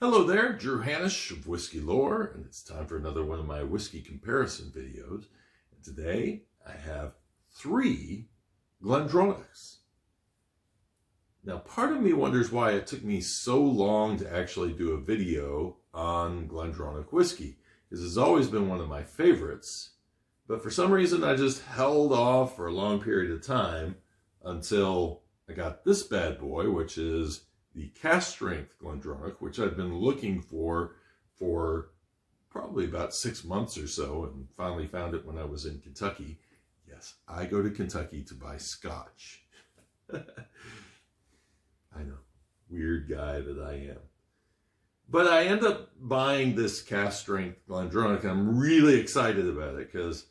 Hello there, Drew Hannish of Whiskey Lore, and it's time for another one of my whiskey comparison videos. And today I have 3 GlenDronachs. Now, part of me wonders why it took me so long to actually do a video on GlenDronach whiskey, because it's always been one of my favorites, but for some reason I just held off for a long period of time until I got this bad boy, which is the Cask Strength GlenDronach, which I've been looking for probably about 6 months or so, and finally found it when I was in Kentucky. Yes, I go to Kentucky to buy Scotch. I know, weird guy that I am. But I end up buying this Cask Strength GlenDronach. I'm really excited about it because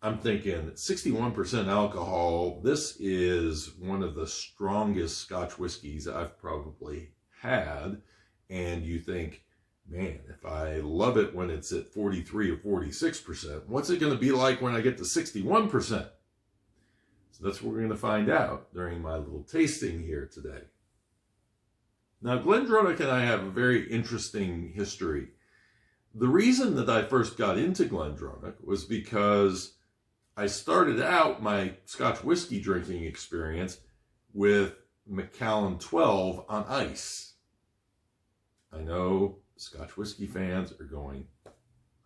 I'm thinking 61% alcohol. This is one of the strongest Scotch whiskeys I've probably had. And you think, man, if I love it when it's at 43 or 46%, what's it going to be like when I get to 61%? So that's what we're going to find out during my little tasting here today. Now, GlenDronach and I have a very interesting history. The reason that I first got into GlenDronach was because I started out my Scotch whiskey drinking experience with Macallan 12 on ice. I know Scotch whiskey fans are going,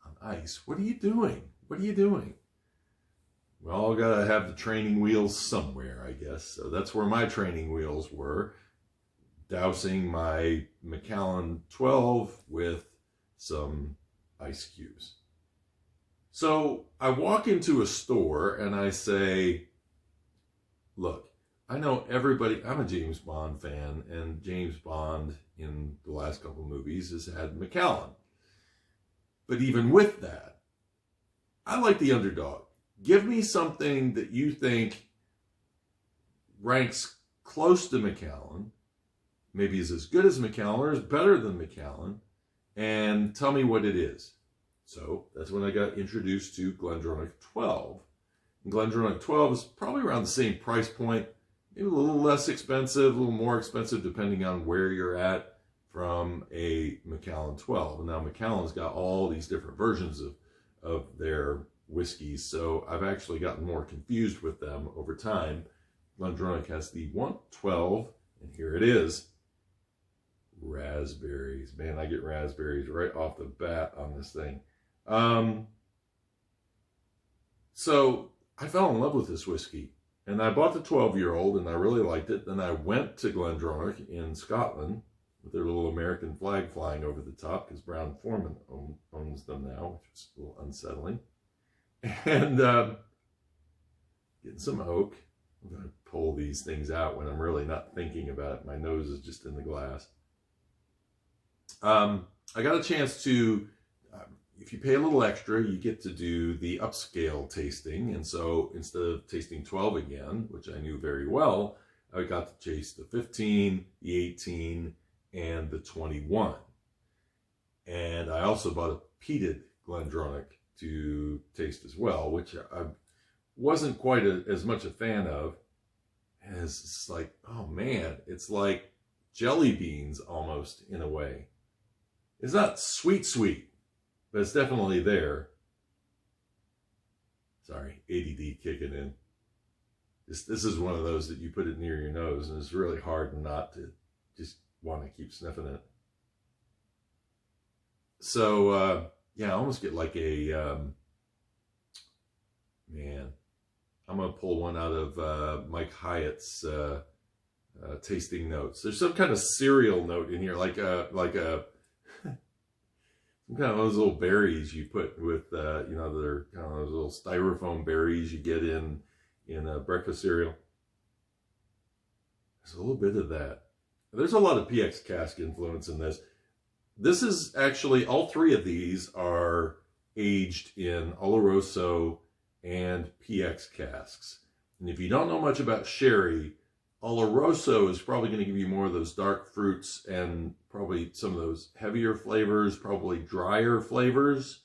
on ice? What are you doing? What are you doing? Well, I gotta have the training wheels somewhere, I guess. So that's where my training wheels were, dousing my Macallan 12 with some ice cubes. So I walk into a store and I say, look, I know everybody, I'm a James Bond fan, and James Bond in the last couple of movies has had Macallan. But even with that, I like the underdog. Give me something that you think ranks close to Macallan, maybe is as good as Macallan or is better than Macallan, and tell me what it is. So that's when I got introduced to GlenDronach 12. And GlenDronach 12 is probably around the same price point, maybe a little less expensive, a little more expensive depending on where you're at from a Macallan 12. And now Macallan's got all these different versions of their whiskeys, so I've actually gotten more confused with them over time. GlenDronach has the 112, and here it is. Raspberries. Man, I get raspberries right off the bat on this thing. So I fell in love with this whiskey, and I bought the 12-year-old and I really liked it. Then I went to GlenDronach in Scotland with their little American flag flying over the top because Brown Forman owns them now, which is a little unsettling. And getting some oak. I'm going to pull these things out when I'm really not thinking about it. My nose is just in the glass. I got a chance to, if you pay a little extra, you get to do the upscale tasting. And so instead of tasting 12 again, which I knew very well, I got to taste the 15, the 18, and the 21. And I also bought a peated GlenDronach to taste as well, which I wasn't quite as much a fan of. And it's like, oh man, it's like jelly beans almost in a way. It's not sweet, but it's definitely there. Sorry, ADD kicking in. This is one of those that you put it near your nose and it's really hard not to just want to keep sniffing it. So, yeah, I almost get like a, man, I'm going to pull one out of Mike Hyatt's tasting notes. There's some kind of cereal note in here, like a some kind of those little berries you put with, you know, they're kind of those little styrofoam berries you get in a breakfast cereal. There's a little bit of that. There's a lot of PX cask influence in this. This is actually, all 3 of these are aged in Oloroso and PX casks. And if you don't know much about sherry, Oloroso is probably going to give you more of those dark fruits and probably some of those heavier flavors, probably drier flavors.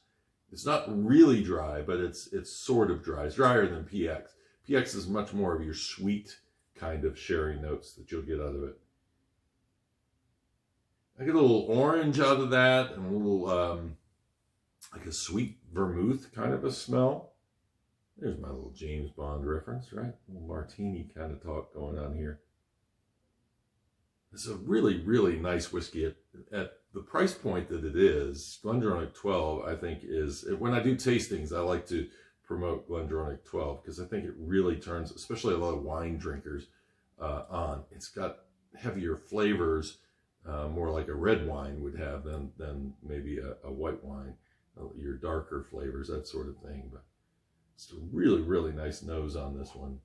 It's not really dry, but it's sort of dry. It's drier than PX. PX is much more of your sweet kind of sherry notes that you'll get out of it. I get a little orange out of that, and a little like a sweet vermouth kind of a smell. There's my little James Bond reference, right? A little martini kind of talk going on here. It's a really, really nice whiskey at the price point that it is. GlenDronach 12, I think, is, when I do tastings, I like to promote GlenDronach 12 because I think it really turns, especially a lot of wine drinkers, on. It's got heavier flavors, more like a red wine would have than maybe a white wine. Your darker flavors, that sort of thing. But it's a really, really nice nose on this one.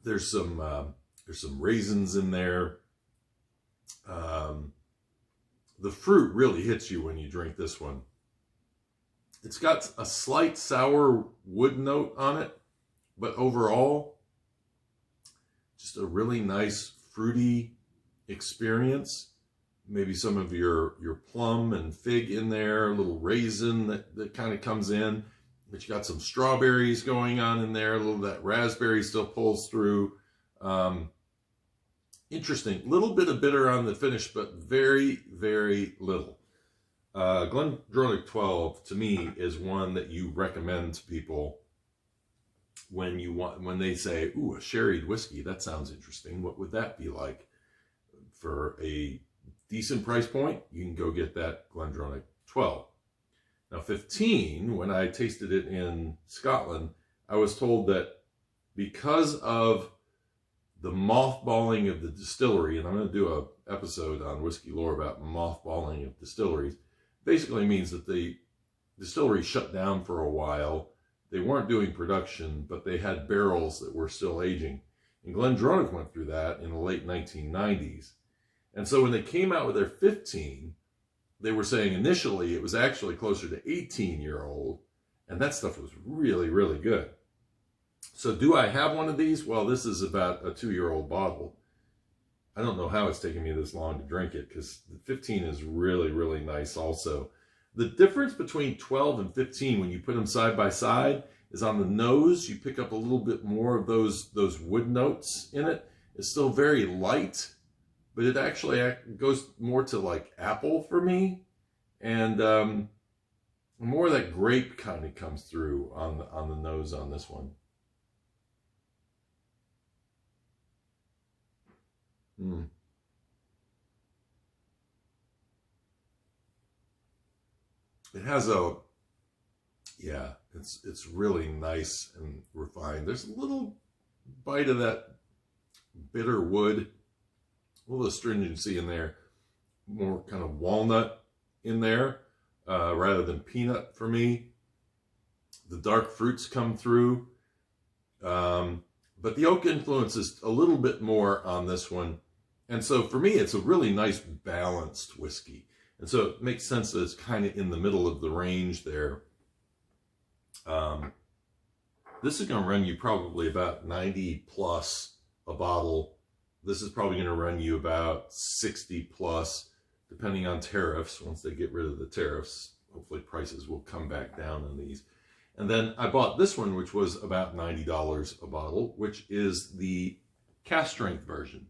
There's some raisins in there. The fruit really hits you when you drink this one. It's got a slight sour wood note on it, but overall, just a really nice fruity experience. Maybe some of your plum and fig in there, a little raisin that kind of comes in. But you got some strawberries going on in there. A little of that raspberry still pulls through. Interesting. Little bit of bitter on the finish, but very, very little. GlenDronach 12 to me is one that you recommend to people when they say, "Ooh, a sherried whiskey, that sounds interesting. What would that be like?" For a decent price point, you can go get that GlenDronach 12. Now 15, when I tasted it in Scotland, I was told that because of the mothballing of the distillery, and I'm going to do an episode on whiskey lore about mothballing of distilleries, basically means that the distillery shut down for a while. They weren't doing production, but they had barrels that were still aging. And GlenDronach went through that in the late 1990s. And so when they came out with their 15, they were saying initially it was actually closer to 18-year-old, and that stuff was really, really good. So do I have one of these? Well, this is about a 2-year-old bottle. I don't know how it's taken me this long to drink it, because the 15 is really, really nice also. The difference between 12 and 15, when you put them side by side, is on the nose. You pick up a little bit more of those wood notes in it. It's still very light, but it actually goes more to like apple for me. And more of that grape kind of comes through on the nose on this one. It has it's really nice and refined. There's a little bite of that bitter wood, a little astringency in there, more kind of walnut in there rather than peanut for me. The dark fruits come through, but the oak influence is a little bit more on this one. And so for me, it's a really nice balanced whiskey. And so it makes sense that it's kind of in the middle of the range there. This is going to run you probably about 90 plus a bottle. This is probably going to run you about 60 plus, depending on tariffs. Once they get rid of the tariffs, hopefully prices will come back down on these. And then I bought this one, which was about $90 a bottle, which is the Cask Strength version.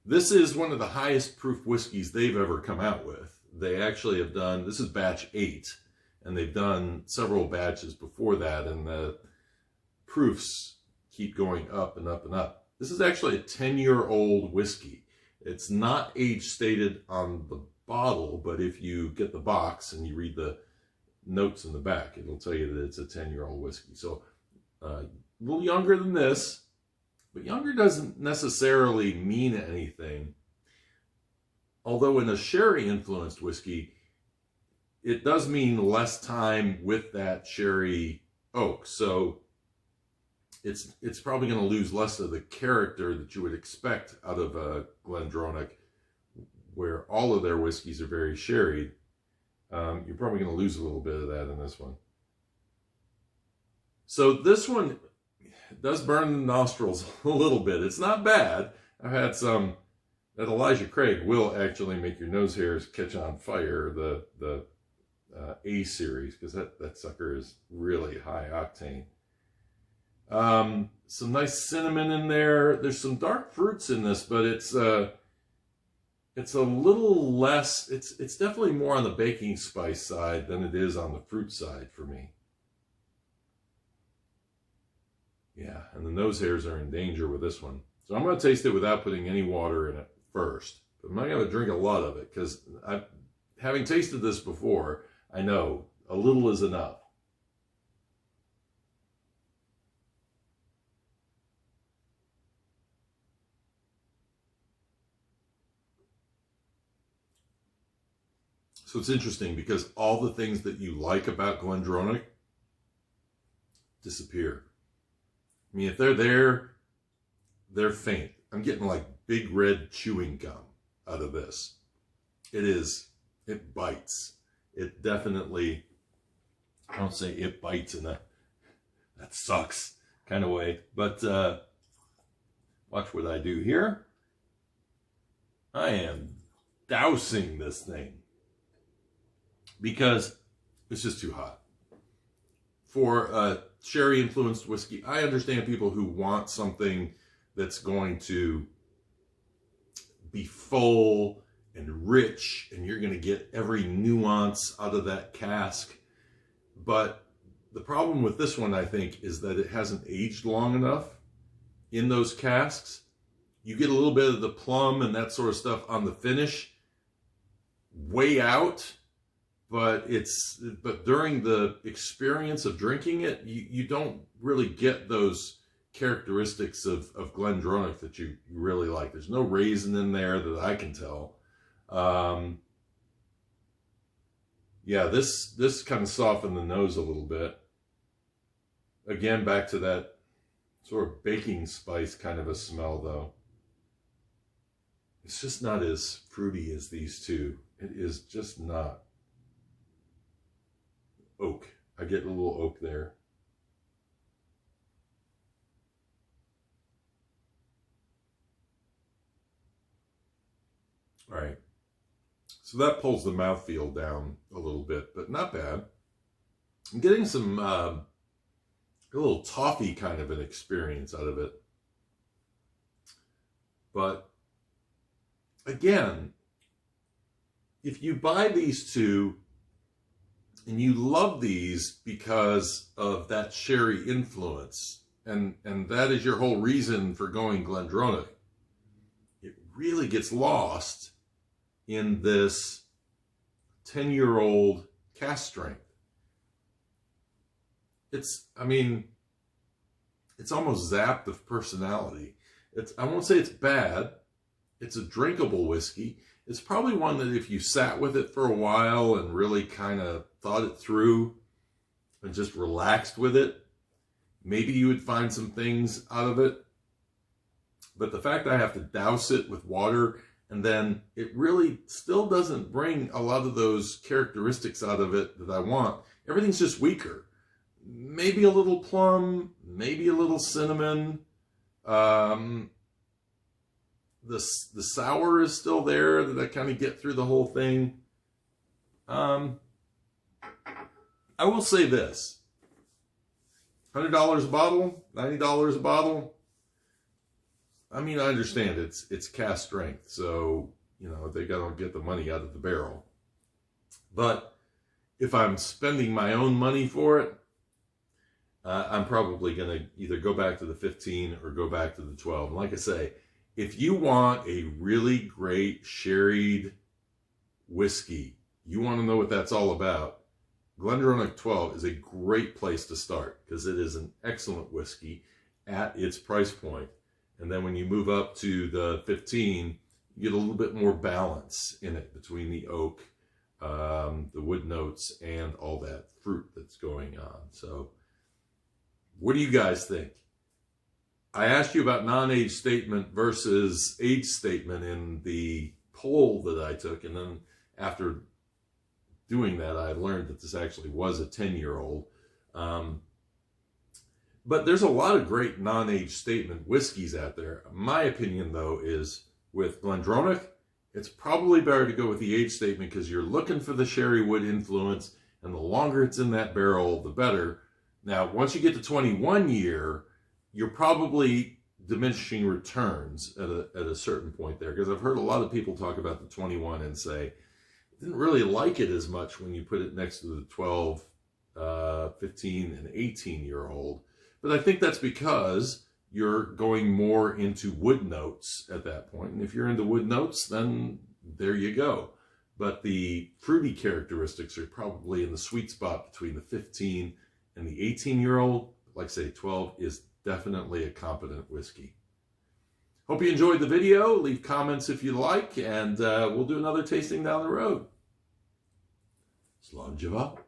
This is one of the highest proof whiskeys they've ever come out with. They actually have done, this is batch 8, and they've done several batches before that, and the proofs keep going up and up and up. This is actually a 10-year-old whiskey. It's not age stated on the bottle, but if you get the box and you read the notes in the back, it'll tell you that it's a 10-year-old whiskey. So a little younger than this, but younger doesn't necessarily mean anything. Although in a sherry-influenced whiskey, it does mean less time with that sherry oak. So it's probably going to lose less of the character that you would expect out of a GlenDronach, where all of their whiskeys are very sherried. You're probably going to lose a little bit of that in this one. So this one does burn the nostrils a little bit. It's not bad. I've had some that Elijah Craig will actually make your nose hairs catch on fire. The A series, because that sucker is really high octane. Some nice cinnamon in there. There's some dark fruits in this, but it's a little less. It's definitely more on the baking spice side than it is on the fruit side for me. Yeah, and the nose hairs are in danger with this one. So I'm going to taste it without putting any water in it first. But I'm not going to drink a lot of it because having tasted this before, I know a little is enough. So it's interesting because all the things that you like about GlenDronach disappear. I mean, if they're there, they're faint. I'm getting like big red chewing gum out of this. It bites. It definitely, I don't say it bites in a, that sucks kind of way, but watch what I do here. I am dousing this thing because it's just too hot. For a sherry-influenced whiskey, I understand people who want something that's going to be full and rich, and you're going to get every nuance out of that cask. But the problem with this one, I think, is that it hasn't aged long enough in those casks. You get a little bit of the plum and that sort of stuff on the finish, way out. But during the experience of drinking it, you don't really get those characteristics of GlenDronach that you really like. There's no raisin in there that I can tell. Yeah, this kind of softened the nose a little bit. Again, back to that sort of baking spice kind of a smell, though. It's just not as fruity as these two. It is just not. Oak. I get a little oak there. All right. So that pulls the mouthfeel down a little bit, but not bad. I'm getting some a little toffee kind of an experience out of it. But again, if you buy these two and you love these because of that sherry influence, and that is your whole reason for going GlenDronach, it really gets lost in this 10-year-old cask strength. I mean, it's almost zapped of personality. I won't say it's bad. It's a drinkable whiskey. It's probably one that if you sat with it for a while and really kind of thought it through and just relaxed with it, maybe you would find some things out of it. But the fact that I have to douse it with water, and then it really still doesn't bring a lot of those characteristics out of it that I want. Everything's just weaker. Maybe a little plum, maybe a little cinnamon. The sour is still there that I kind of get through the whole thing. I will say this. $100 a bottle, $90 a bottle. I mean, I understand it's cask strength, so, you know, they got to get the money out of the barrel. But if I'm spending my own money for it, I'm probably going to either go back to the 15 or go back to the 12. And like I say, if you want a really great sherried whiskey, you want to know what that's all about, GlenDronach 12 is a great place to start because it is an excellent whiskey at its price point. And then when you move up to the 15, you get a little bit more balance in it between the oak, the wood notes, and all that fruit that's going on. So what do you guys think? I asked you about non-age statement versus age statement in the poll that I took. And then after doing that, I learned that this actually was a 10-year-old. But there's a lot of great non-age statement whiskeys out there. My opinion, though, is with GlenDronach, it's probably better to go with the age statement because you're looking for the sherry wood influence And the longer it's in that barrel, the better. Now, once you get to 21 year, you're probably diminishing returns at a certain point there, because I've heard a lot of people talk about the 21 and say, didn't really like it as much when you put it next to the 12, 15, and 18-year-old. But I think that's because you're going more into wood notes at that point. And if you're into wood notes, then there you go. But the fruity characteristics are probably in the sweet spot between the 15 and the 18-year-old. Like I say, 12 is definitely a competent whiskey. Hope you enjoyed the video. Leave comments if you like, and we'll do another tasting down the road. Slàinte mhath.